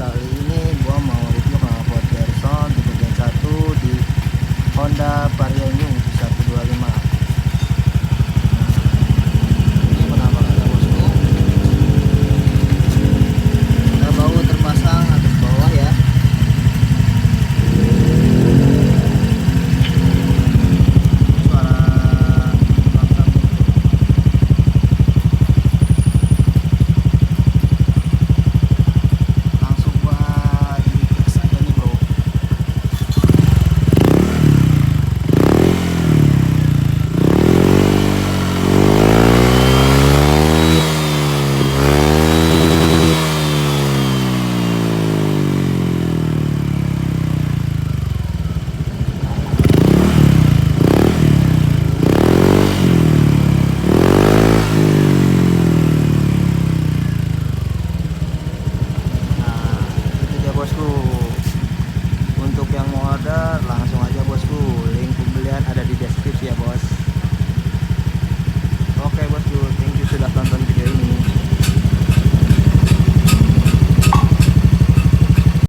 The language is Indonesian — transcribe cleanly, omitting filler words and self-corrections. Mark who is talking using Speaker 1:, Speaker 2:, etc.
Speaker 1: Kali ini gua mau review knalpot Gerson di bagian 1 di Honda Vario New 125. Ini penampakannya bosku. Ada bau terpasang atas bawah ya. Suara langsung. Langsung gua diperiksa aja nih bro. Bosku, untuk yang mau order langsung aja bosku, link pembelian ada di deskripsi ya bos. Oke bosku, thank you sudah tonton video ini.